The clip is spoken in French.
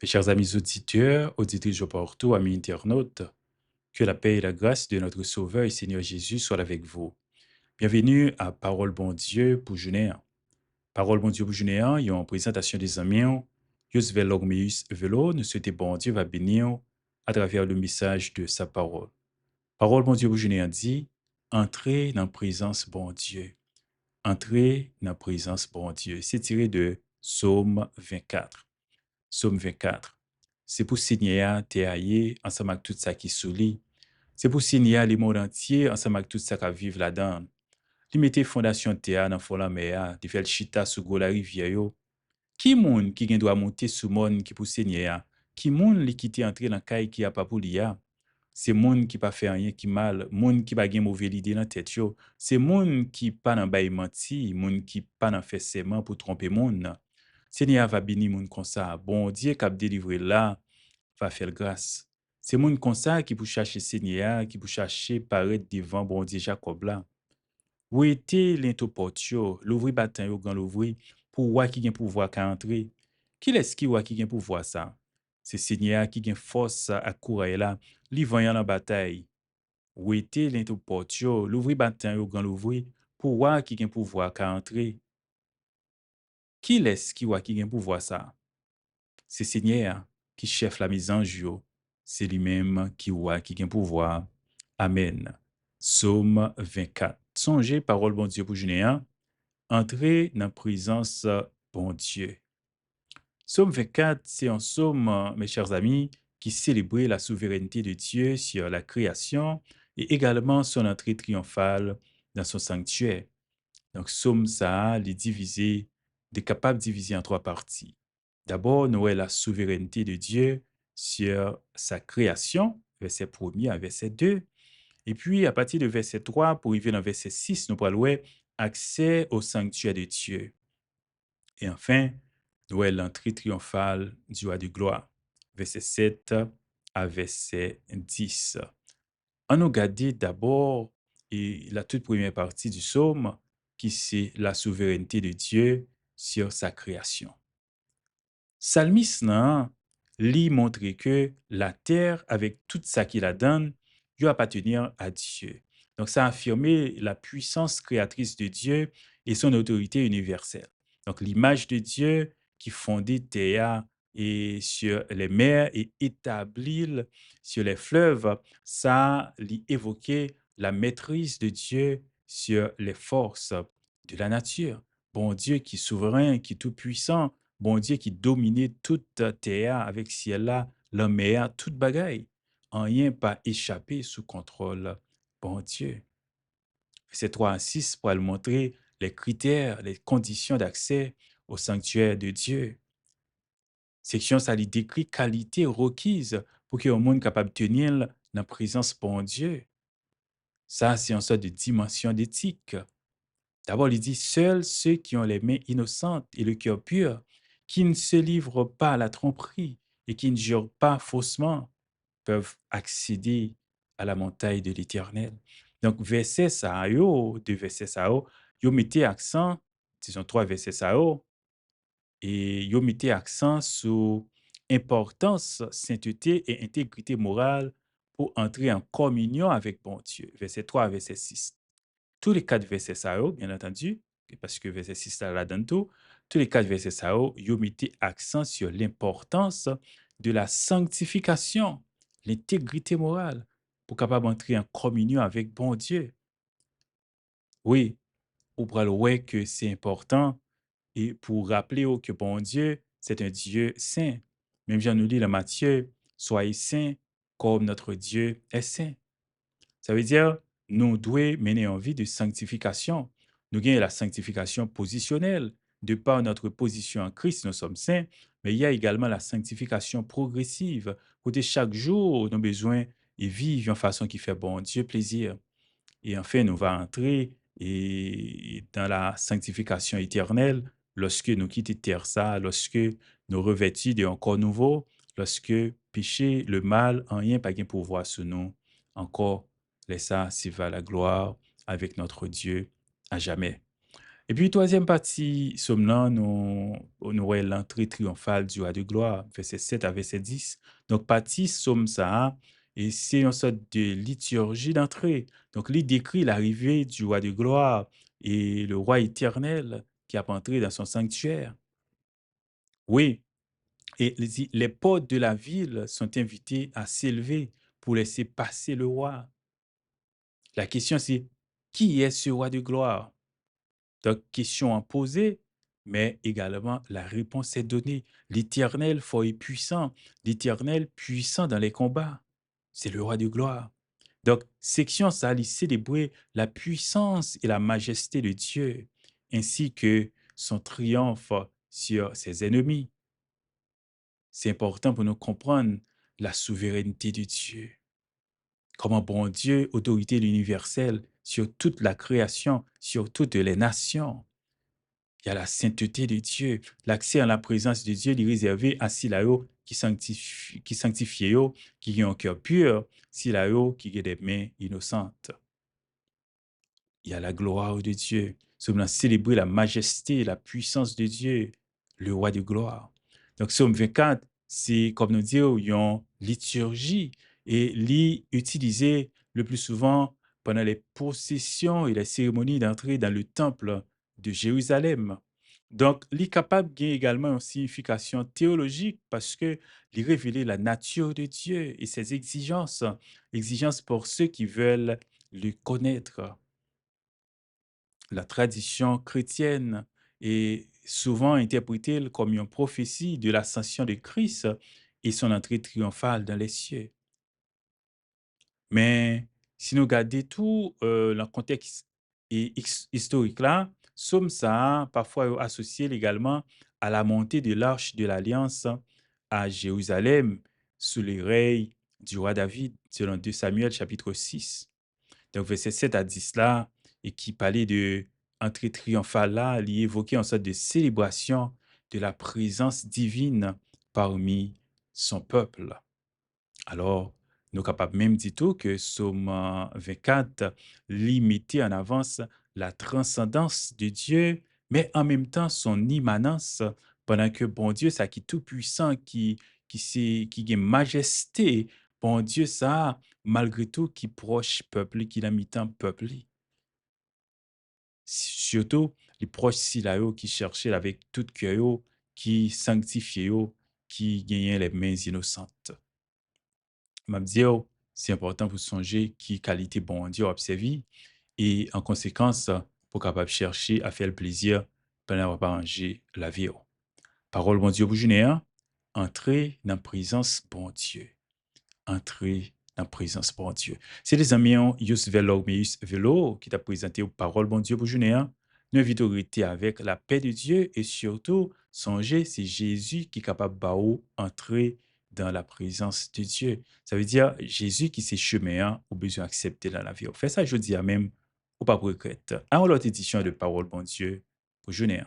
Mes chers amis auditeurs, auditrices de partout, amis internautes, que la paix et la grâce de notre Sauveur et Seigneur Jésus soient avec vous. Bienvenue à Parole Bon Dieu pour Junéen. Parole Bon Dieu pour Junéen, il y a une présentation des amis, Yus Velormeus Velo, nous souhaitons bon Dieu va bénir à travers le message de sa parole. Parole Bon Dieu pour Junéen dit, entrez dans la présence bon Dieu. Entrez dans la présence bon Dieu. C'est tiré de Psaume 24. Psaume 24. C'est pour signer à te ensemble avec tout ça qui souli. C'est pour signer à le monde entier ensemble avec tout ça qui vivre là-dedans. Li mette fondation terre dans fond la mer, li fait chita sous go la rivière yo. Qui moun qui gen doit monter sous monde qui pour signer à? Qui moun li qui te entrer dans caille qui a pas pour liya? C'est moun qui pas fait rien qui mal, moun qui pas gen mauvais idée dans tête yo. C'est moun qui pas dans bail menti, moun qui pas dans fait serment pour tromper moun. Seigneur va bénir moun comme ça. Bon Dieu qui a délivré là, va faire grâce. C'est moun comme ça qui pour chercher Seigneur, qui pour chercher paraître devant bon Dieu Jacob là. Où était l'intopotio, l'ouvri bâton yo grand l'ouvri, pour voir qui gen pouvoir qu'à entrer. Qui est-ce qui voit qui gen pouvoir ça? C'est Seigneur qui gen force à courir là, li voyant la bataille. Où était l'intopotio, l'ouvri bâton yo grand l'ouvri, pour voir qui gen pouvoir qu'à entrer. Qui est-ce qui voit qui gen pouvoir ça? C'est Seigneur qui chef la mise en jeu. C'est lui-même qui voit qui gen pouvoir. Amen. Psaume 24. Songez parole bon Dieu pour Junéen. Entrez dans la présence bon Dieu. Psaume 24, c'est un psaume, mes chers amis, qui célèbre la souveraineté de Dieu sur la création et également son entrée triomphale dans son sanctuaire. Donc, psaume ça, est divisé, est capable de diviser en trois parties. D'abord, nous avons la souveraineté de Dieu sur sa création, verset 1er à verset 2. Et puis, à partir de verset 3, pour arriver dans verset 6, nous parlons accès au sanctuaire de Dieu. Et enfin, nous avons l'entrée triomphale du roi de gloire, verset 7 à verset 10. On nous regarde d'abord la toute première partie du psaume, qui c'est la souveraineté de Dieu sur sa création. Psalmiste lui montre que la terre, avec tout ça qu'il la donne, doit appartenir à Dieu. Donc, ça a affirmé la puissance créatrice de Dieu et son autorité universelle. Donc, l'image de Dieu qui fondait terre et sur les mers et établit sur les fleuves, ça lui évoquait la maîtrise de Dieu sur les forces de la nature. Bon Dieu qui est souverain, qui est tout-puissant, bon Dieu qui dominait toute terre avec ciel-là, la mer, toute bagaille. Rien pas échappé sous contrôle. Bon Dieu. Verset 3 à 6 pour le montrer les critères, les conditions d'accès au sanctuaire de Dieu. Section, ça lui décrit qualité requise pour que le monde capable de tenir dans la présence bon Dieu. Ça, c'est une sorte de dimension d'éthique. D'abord, il dit, seuls ceux qui ont les mains innocentes et le cœur pur, qui ne se livrent pas à la tromperie et qui ne jurent pas faussement, peuvent accéder à la montagne de l'Éternel. Donc, verset ça, deux versets ça, yo mettez accent, disons trois versets ça, et yo mettez accent sur importance, sainteté et intégrité morale pour entrer en communion avec bon Dieu. Verset 3 à verset 6. Tous les quatre versets ça, bien entendu, parce que verset 6 là dans tout, tous les quatre versets ça, yo mettez accent sur l'importance de la sanctification, l'intégrité morale, pour capable entrer en communion avec bon Dieu. Oui, ou pour le que c'est important et pour rappeler que bon Dieu, c'est un Dieu saint. Même Jean nous dit dans Matthieu, soyez saints comme notre Dieu est saint. Ça veut dire, nous devons mener une vie de sanctification. Nous gagnons la sanctification positionnelle. De par notre position en Christ, nous sommes saints, mais il y a également la sanctification progressive. Côté chaque jour, nous avons besoin de vivre en façon qui fait bon Dieu plaisir. Et enfin, nous allons entrer dans la sanctification éternelle lorsque nous quittons terre ça, lorsque nous revêtons d'un corps nouveau, lorsque péché, le mal, en rien pas de pouvoir sur nous. Encore, laisse ça, s'y va la gloire avec notre Dieu à jamais. Et puis, troisième partie, somme là, nous voyons l'entrée triomphale du roi de gloire, verset 7 à verset 10. Donc, partie somme ça, et c'est une sorte de liturgie d'entrée. Donc, il décrit l'arrivée du roi de gloire et le roi éternel qui a entré dans son sanctuaire. Oui, et les portes de la ville sont invitées à s'élever pour laisser passer le roi. La question, c'est qui est ce roi de gloire? Donc, question à poser, mais également la réponse est donnée. L'Éternel fort et puissant, l'Éternel puissant dans les combats. C'est le roi de gloire. Donc, section, ça allait célébrer la puissance et la majesté de Dieu, ainsi que son triomphe sur ses ennemis. C'est important pour nous comprendre la souveraineté de Dieu. Comment bon Dieu, autorité universelle sur toute la création, sur toutes les nations. Il y a la sainteté de Dieu. L'accès à la présence de Dieu est réservé à ceux qui sanctifient, qui ont un cœur pur, ceux qui ont des mains innocentes. Il y a la gloire de Dieu. Nous allons célébrer la majesté et la puissance de Dieu, le roi de gloire. Donc, Psaume 24, c'est comme nous dire, une liturgie et utilisé le plus souvent pendant les processions et les cérémonies d'entrée dans le temple de Jérusalem. Donc, il est capable de également une signification théologique parce que il révèle la nature de Dieu et ses exigences, exigences pour ceux qui veulent le connaître. La tradition chrétienne est souvent interprétée comme une prophétie de l'ascension de Christ et son entrée triomphale dans les cieux. Mais si nous regardons tout le contexte historique là, somme ça parfois associé également à la montée de l'arche de l'Alliance à Jérusalem sous les règne du roi David, selon 2 Samuel chapitre 6. Donc, verset 7 à 10 là, et qui parlait de entrée triomphale là, il évoquait en sorte de célébration de la présence divine parmi son peuple. Alors, nous sommes capables même du tout que Psaume 24 mettait en avance la transcendance de Dieu, mais en même temps son immanence, pendant que bon Dieu, ça qui est tout puissant, qui a majesté, bon Dieu, ça, malgré tout, qui proche peuple, qui l'a mis en peuple. Surtout, les proches si là, qui cherchaient avec tout cœur, qui sanctifiaient, qui gagnaient les mains innocentes. M'a dit, oh, c'est important pour songer qui qualité bon Dieu observer et en conséquence, pour capable chercher à faire le plaisir pendant pas manger la vie. Oh. Parole bon Dieu pour journée, entrer dans la présence bon Dieu. Entrer dans la présence bon Dieu. C'est les amis, Yus Velo, Meus Velo, qui t'a présenté parole bon Dieu pour journée. Nous invitons à rester avec la paix de Dieu et surtout, songer, c'est Jésus qui est capable d'entrer dans la présence de Dieu. Ça veut dire Jésus qui s'est chemin au besoin d'accepter dans la vie. Fait ça, je dis à même, ou pas pour regretter. À l'autre édition de Parole bon Dieu pour journée.